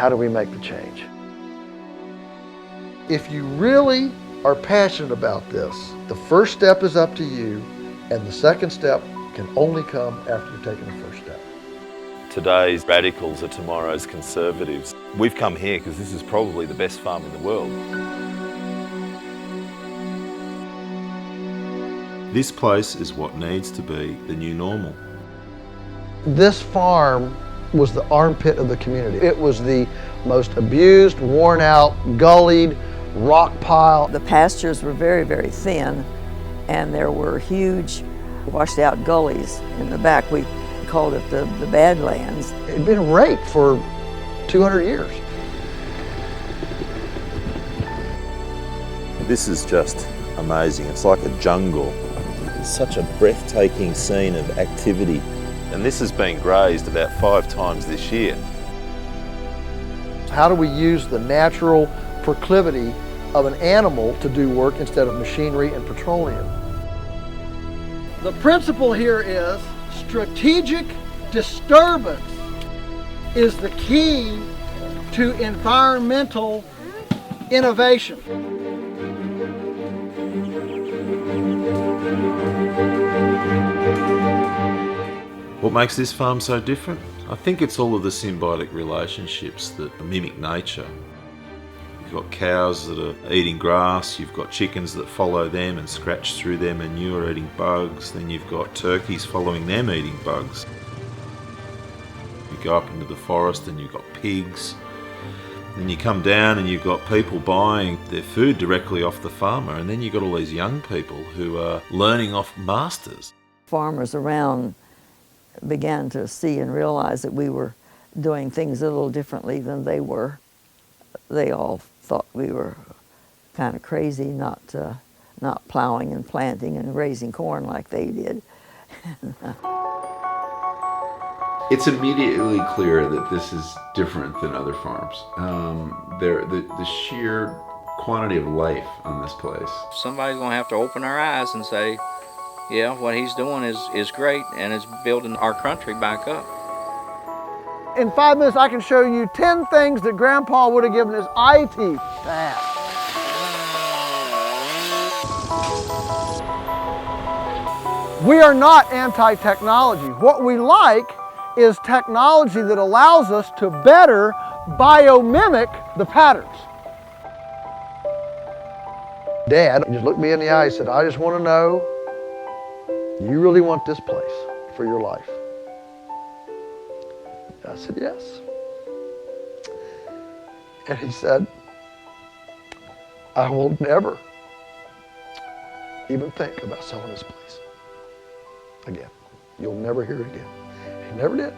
how do we make the change? If you really are passionate about this, the first step is up to you, and the second step can only come after you've taken the first step. Today's radicals are tomorrow's conservatives. We've come here because this is probably the best farm in the world. This place is what needs to be the new normal. This farm was the armpit of the community. It was the most abused, worn out, gullied rock pile. The pastures were very, very thin, and there were huge washed out gullies in the back. We called it the Badlands. It had been raped for 200 years. This is just amazing. It's like a jungle. It's such a breathtaking scene of activity. And this has been grazed about 5 times this year. How do we use the natural proclivity of an animal to do work instead of machinery and petroleum? The principle here is strategic disturbance is the key to environmental innovation. What makes this farm so different? I think it's all of the symbiotic relationships that mimic nature. You've got cows that are eating grass, you've got chickens that follow them and scratch through their manure eating bugs, then you've got turkeys following them eating bugs. You go up into the forest and you've got pigs. Then you come down and you've got people buying their food directly off the farmer, and then you've got all these young people who are learning off masters. Farmers around began to see and realize that we were doing things a little differently than they were. They all thought we were kind of crazy, not plowing and planting and raising corn like they did. It's immediately clear that this is different than other farms. The sheer quantity of life on this place. Somebody's going to have to open our eyes and say, yeah, what he's doing is great, and it's building our country back up. In 5 minutes, I can show you 10 things that Grandpa would have given his eye teeth to have. We are not anti-technology. What we like is technology that allows us to better biomimic the patterns. Dad just looked me in the eye and said, I just want to know, you really want this place for your life? I said, yes. And he said, I will never even think about selling this place again. You'll never hear it again. He never did.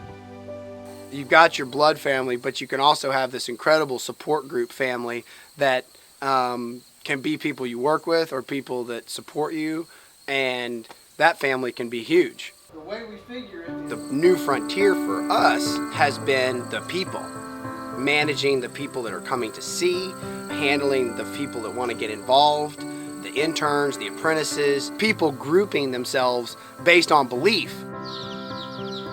You've got your blood family, but you can also have this incredible support group family that can be people you work with or people that support you, and that family can be huge. The way we figure it, the new frontier for us has been the people. Managing the people that are coming to see, handling the people that want to get involved, the interns, the apprentices, people grouping themselves based on belief.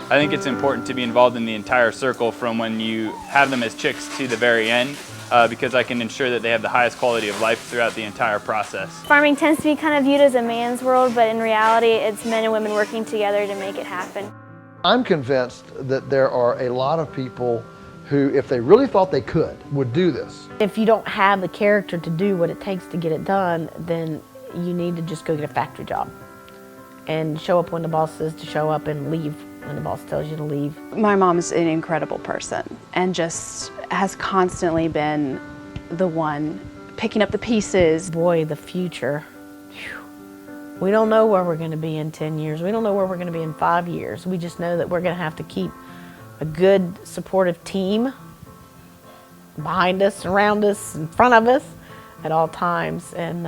I think it's important to be involved in the entire circle from when you have them as chicks to the very end, because I can ensure that they have the highest quality of life throughout the entire process. Farming tends to be kind of viewed as a man's world, but in reality it's men and women working together to make it happen. I'm convinced that there are a lot of people who, if they really thought they could, would do this. If you don't have the character to do what it takes to get it done, then you need to just go get a factory job and show up when the boss says to show up and leave when the boss tells you to leave. My mom's an incredible person and just has constantly been the one picking up the pieces. Boy, the future. Whew. We don't know where we're going to be in 10 years. We don't know where we're going to be in 5 years. We just know that we're going to have to keep a good, supportive team behind us, around us, in front of us at all times, and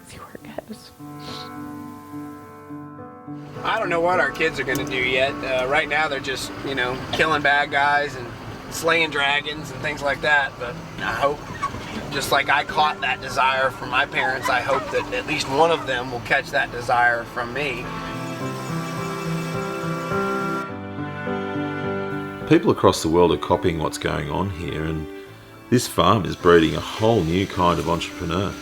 see where it goes. I don't know what our kids are going to do yet. Right now they're just, killing bad guys and slaying dragons and things like that. But I hope, just like I caught that desire from my parents, I hope that at least one of them will catch that desire from me. people across the world are copying what's going on here, and this farm is breeding a whole new kind of entrepreneur.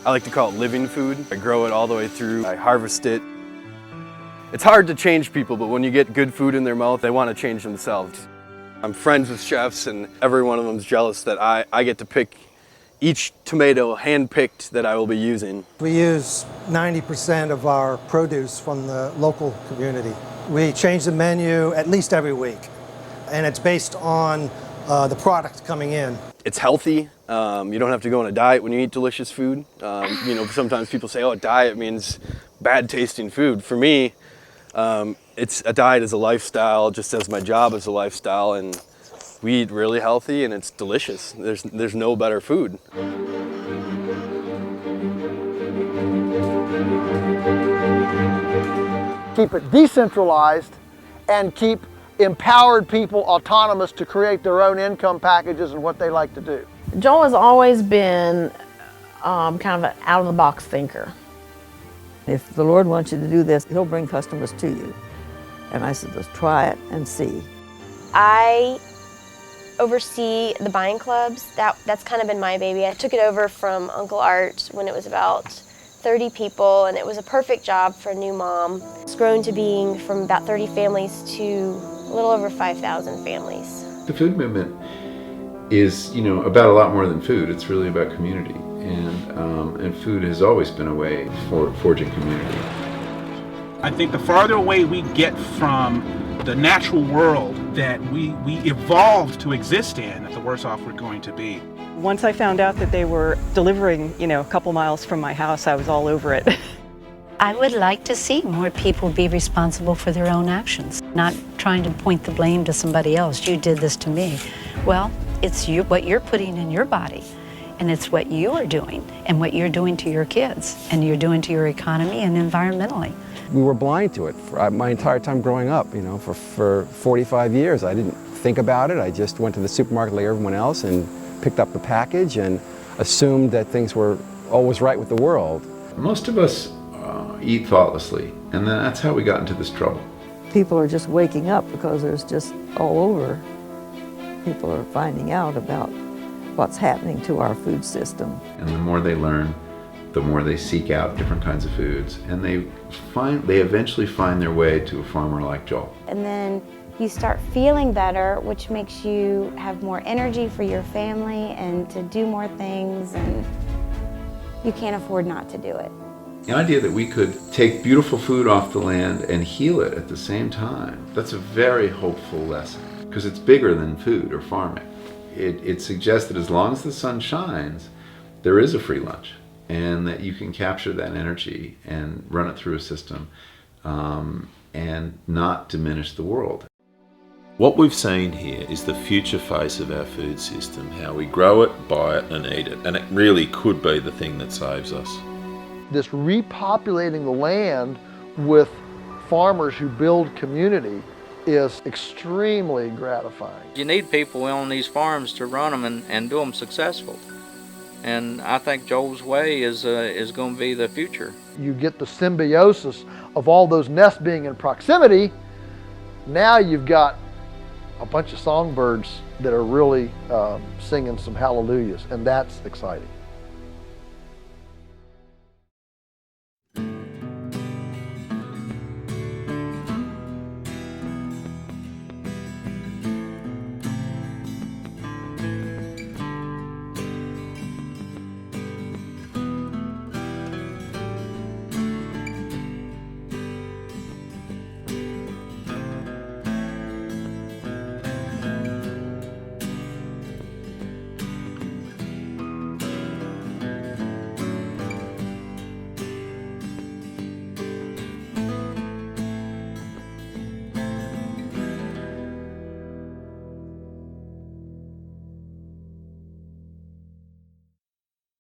I like to call it living food. I grow it all the way through, I harvest it. It's hard to change people, but when you get good food in their mouth, they want to change themselves. I'm friends with chefs, and every one of them is jealous that I get to pick each tomato hand-picked that I will be using. We use 90% of our produce from the local community. We change the menu at least every week, and it's based on the product coming in. It's healthy. You don't have to go on a diet when you eat delicious food. You know, sometimes people say, oh, a diet means bad tasting food. For me, it's a diet is a lifestyle, just as my job is a lifestyle, and we eat really healthy and it's delicious. There's no better food. Keep it decentralized and keep empowered people autonomous to create their own income packages and what they like to do. Joel has always been kind of an out-of-the-box thinker. If the Lord wants you to do this, He'll bring customers to you. And I said, let's try it and see. I oversee the buying clubs. That's kind of been my baby. I took it over from Uncle Art when it was about 30 people, and it was a perfect job for a new mom. It's grown to being from about 30 families to a little over 5,000 families. The food movement is, you know, about a lot more than food. It's really about community, and food has always been a way for forging community. I think the farther away we get from the natural world that we evolved to exist in, the worse off we're going to be. Once I found out that they were delivering, you know, a couple miles from my house, I was all over it. I would like to see more people be responsible for their own actions, not trying to point the blame to somebody else. You did this to me. Well, it's what you're putting in your body, and it's what you are doing and what you're doing to your kids and you're doing to your economy and environmentally. We were blind to it for my entire time growing up. You know, for 45 years, I didn't think about it. I just went to the supermarket like everyone else and picked up the package and assumed that things were always right with the world. Most of us eat thoughtlessly, and then that's how we got into this trouble. People are just waking up because there's just all over. People are finding out about what's happening to our food system. And the more they learn, the more they seek out different kinds of foods, and they eventually find their way to a farmer like Joel. And then you start feeling better, which makes you have more energy for your family and to do more things, and you can't afford not to do it. The idea that we could take beautiful food off the land and heal it at the same time, that's a very hopeful lesson, because it's bigger than food or farming. It suggests that as long as the sun shines, there is a free lunch, and that you can capture that energy and run it through a system and not diminish the world. What we've seen here is the future face of our food system, how we grow it, buy it and eat it, and it really could be the thing that saves us. This repopulating the land with farmers who build community is extremely gratifying. You need people on these farms to run them and do them successful. And I think Joel's way is going to be the future. You get the symbiosis of all those nests being in proximity. Now you've got a bunch of songbirds that are really singing some hallelujahs, and that's exciting.